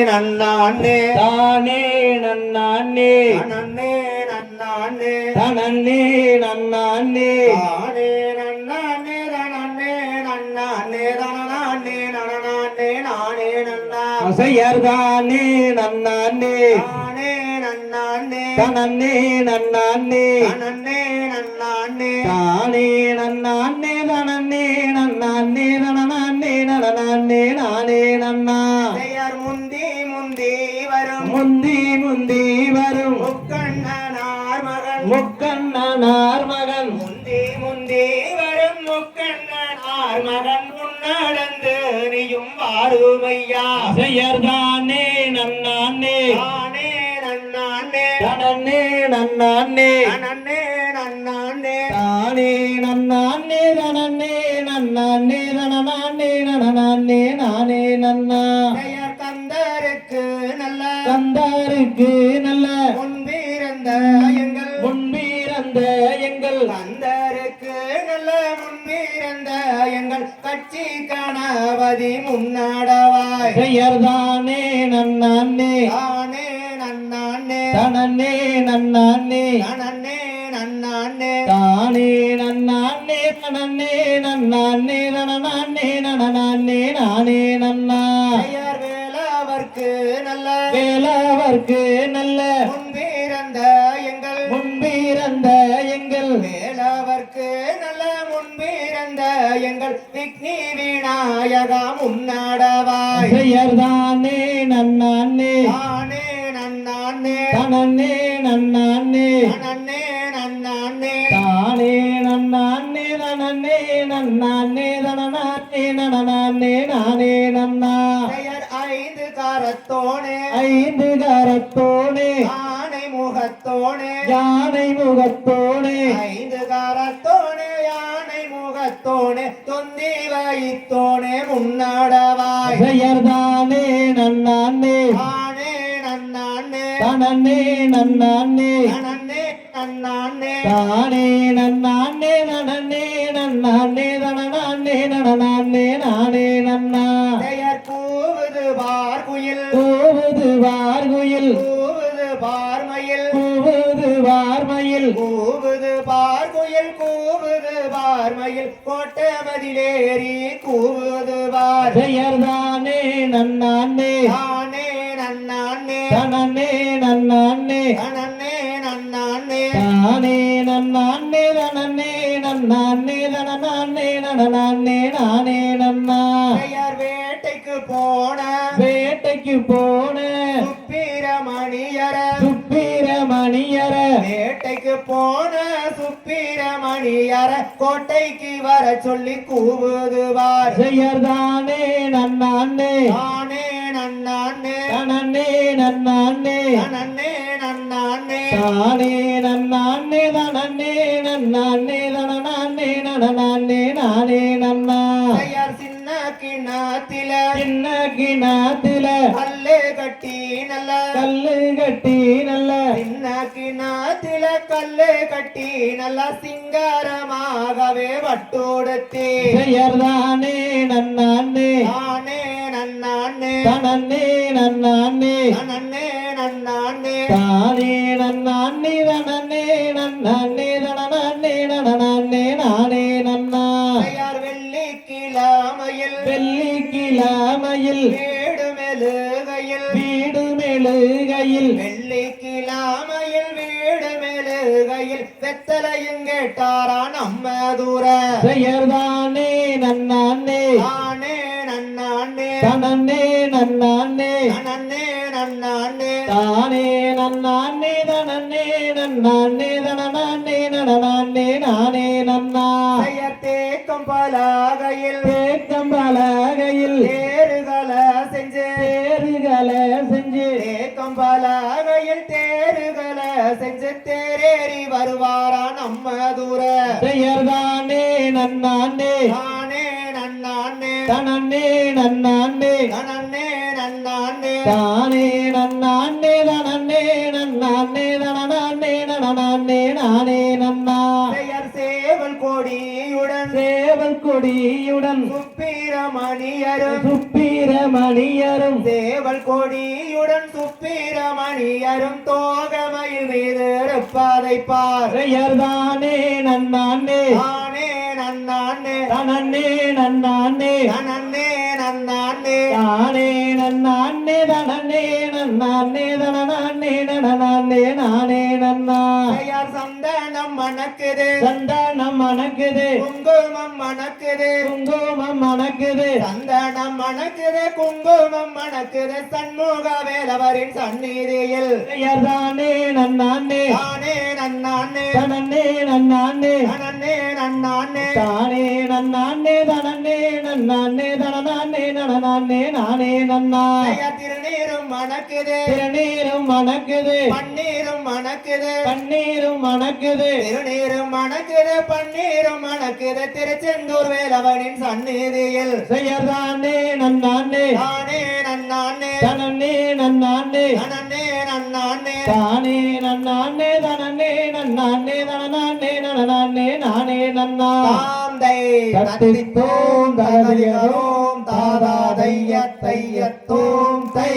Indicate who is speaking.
Speaker 1: நன்னானே
Speaker 2: தானே நன்னானே
Speaker 1: நன்னே நன்னானே
Speaker 2: தனன்னே நன்னானே
Speaker 1: தானே நன்னானே நன்னே நன்னானே தனநானே நனநானே நானே நன்னா
Speaker 2: அசையர்தானே நன்னானே
Speaker 1: தானே நன்னானே
Speaker 2: தனன்னே நன்னானே
Speaker 1: நன்னே நன்னானே
Speaker 2: தானே நன்னானே தனன்னே நன்னானே தனநானே நனநானே நானே நன்னா
Speaker 1: பெயர் முந்தி முந்தி வரும்
Speaker 2: முந்தி முந்தி வரும்
Speaker 1: முக்கண்ணனார் மகன்
Speaker 2: முக்கண்ணனார் மகன்
Speaker 1: முந்தி முந்தி வரும் முக்கண்ணனார் மகன் முன்னடந்து நீயும் வாருமையா
Speaker 2: அசையர்தானே நன்னானே
Speaker 1: தானே நன்னானே
Speaker 2: தனன்னே நன்னானே
Speaker 1: நன்னே நன்னானே
Speaker 2: தானே நன்னானே தனன்னே நன்னானே தனநானே நனநானே நானே நன்னா
Speaker 1: பெயர் கந்தருக்கு நல்ல
Speaker 2: கந்தாருக்கு நல்ல
Speaker 1: முன்பிறந்த எங்கள்
Speaker 2: முன்பிறந்த எங்கள்
Speaker 1: கந்தருக்கு நல்ல முன்பிறந்த எங்கள் கட்சி கணபதி முன்னாடவாய்
Speaker 2: பெயர்தானே நன்னானே
Speaker 1: தானே நன்னானே
Speaker 2: தனன்னே நன்னானே
Speaker 1: நன்னே நன்னானே
Speaker 2: தானே நன்னானே தனன்னே நன்னானே தனநானே நனநானே நானே நன்னா
Speaker 1: பெயர் வேலவர்க்கு நல்ல
Speaker 2: வேலவர்க்கு நல்ல
Speaker 1: முன்பிறந்த எங்கள்
Speaker 2: முன்பிறந்த எங்கள்
Speaker 1: வேலவர்க்கு நல்ல முன்பிறந்த எங்கள் விக்னி விநாயகா முன்னாடவாய்
Speaker 2: பெயர்தானே நன்னானே
Speaker 1: தானே நன்னானே
Speaker 2: தனன்னே நன்னானே
Speaker 1: நன்னே நன்னானே
Speaker 2: தானே நன்னானே தனன்னே நன்னானே தனநானே நனநானே நானே நன்னா
Speaker 1: பெயர் ஐந்து கரத்தோனே
Speaker 2: ஐந்து கரத்தோனே
Speaker 1: ஆனை முகத்தோனே
Speaker 2: யானை முகத்தோனே
Speaker 1: ஐந்து கரத்தோனே யானை முகத்தோனே தொந்தி வைத்தோனே முன்னாடவாய்
Speaker 2: பெயர்தானே நன்னானே
Speaker 1: தானே நன்னானே
Speaker 2: தனன்னே நன்னானே
Speaker 1: நன்னே நன்னானே
Speaker 2: தானே நன்னானே தனன்னே நன்னானே தனநானே நனநானே நானே நன்னா
Speaker 1: பெயர் கூவுது பார்குயில்
Speaker 2: கூவுது வார்குயில்
Speaker 1: கூவுது பார்மயில்
Speaker 2: கூவுது வார்மயில்
Speaker 1: கூவுது பார்குயில் கூவுது பார்மயில் கோட்டமதிலேறி கூவுது பார்
Speaker 2: பெயர்தானே நன்னானே
Speaker 1: தானே நன்னானே
Speaker 2: தனன்னே நன்னானே
Speaker 1: நன்னே நன்னானே
Speaker 2: தானே நன்னானே தனன்னே நன்னானே தனநானே நனநானே நானே நன்னா
Speaker 1: பெயர் வேட்டைக்கு போன
Speaker 2: வேட்டைக்கு போன
Speaker 1: சுப்பிரமணியர
Speaker 2: சுப்பிரமணியர
Speaker 1: வேட்டைக்கு போன சுப்பிரமணியர கோட்டைக்கு வர சொல்லி கூவுது பார்
Speaker 2: பெயர்தானே நன்னானே
Speaker 1: தானே நன்னானே
Speaker 2: தனன்னே நன்னானே
Speaker 1: நன்னே நன்னானே
Speaker 2: தானே நன்னானே தனன்னே நன்னானே தனநானே நனநானே நானே நன்னா
Speaker 1: பெயர் சின்ன கிணத்தில
Speaker 2: சின்ன கிணத்துல
Speaker 1: கல்லு கட்டி நல்ல
Speaker 2: கல்லு கட்டி நல்ல
Speaker 1: சின்ன கிணத்தில கல்லு கட்டி நல்ல சிங்காரமாகவே வட்டோடத்தே
Speaker 2: பெயர்தானே நன்னானே
Speaker 1: தானே நன்னானே
Speaker 2: தனன்னே நன்னானே
Speaker 1: நன்னே நன்னானே
Speaker 2: தானே நன்னானே தனன்னே நன்னானே தனநானே நனநானே நானே நன்னா
Speaker 1: பெயர் வெள்ளிக்கிழமையில்
Speaker 2: வெள்ளிக்கிழமையில்
Speaker 1: வீடு மெழுகையில்
Speaker 2: வீடு மெழுகையில்
Speaker 1: வெள்ளிக்கிழமையில் வீடு மெழுகையில் வெத்தலையும் கேட்டாரா நம்ம தூர
Speaker 2: பெயர்தானே நன்னானே
Speaker 1: தானே நன்னானே
Speaker 2: தனன்னே நன்னானே
Speaker 1: நன்னே நன்னானே
Speaker 2: தானே நன்னானே தனன்னே நன்னானே தனநானே நனநானே நானே நன்னா
Speaker 1: பெயர் தேக்கம் பலகையில்
Speaker 2: தேக்கம்பலகையில்
Speaker 1: தேறுகள செஞ்சு
Speaker 2: தேறுகளை செஞ்சு
Speaker 1: தேக்கம் பலகையில் தேறுகள செஞ்சு தேரேறி வருவாரா நம்ம தூர
Speaker 2: பெயர்தானே நன்னானே
Speaker 1: தானே நன்னானே
Speaker 2: தனன்னே நன்னானே
Speaker 1: நன்னே நன்னானே
Speaker 2: தானே நன்னானே தனன்னே நன்னானே தனநானே நனநானே நானே நன்னா
Speaker 1: பெயர் சேவல் கொடியுடன்
Speaker 2: சேவல் கொடியுடன்
Speaker 1: சுப்பிரமணியரும்
Speaker 2: சுப்பிரமணியரும்
Speaker 1: சேவல் கொடியுடன் சுப்பிரமணியரும் தோகமையில் மீது இருப்பதை பார்
Speaker 2: பெயர்தானே நன்னானே
Speaker 1: ஆனே நன்னானே
Speaker 2: தனன்னே நன்னானே
Speaker 1: நன்னே நன்னானே
Speaker 2: தானே நன்னானே தனன்னே நன்னானே தனநானே நனநானே நானே நன்னா
Speaker 1: பெயர் சந்தனம் மணக்குது
Speaker 2: சந்தனம் மணக்குது
Speaker 1: குங்குமம் மணக்குது
Speaker 2: குங்குமம் மணக்குது
Speaker 1: சந்தனம் மணக்குது குங்குமம் மணக்குது சண்முக வேலவரின் சந்நிதியில்
Speaker 2: பெயர்தானே நன்னானே
Speaker 1: தானே நன்னானே
Speaker 2: தனன்னே நன்னானே
Speaker 1: நன்னே நன்னானே
Speaker 2: தானே நன்னானே தனன்னே நன்னானே தனநானே நனநானே நானே நன்னா
Speaker 1: பெயர் திருநீரும் மணக்குது
Speaker 2: திருநீரும் மணக்குது
Speaker 1: பன்னீரும் மணக்குது
Speaker 2: பன்னீரும் மணக்குது
Speaker 1: திருநீரும் மணக்குது பன்னீரும் மணக்குது திருச்செந்தூர் வேலவனின் சந்நிதியில்
Speaker 2: பெயர்தானே நன்னானே
Speaker 1: தானே நன்னானே
Speaker 2: தனன்னே நன்னானே
Speaker 1: நன்னே நன்னானே
Speaker 2: தானே நன்னானே தனன்னே நன்னானே தனநானே நனநானே நானே நன்னா
Speaker 1: தாந்தை
Speaker 2: தத்தித்தோம் தகதிகதோம்
Speaker 1: தாதா தைய தையத்தோம் தை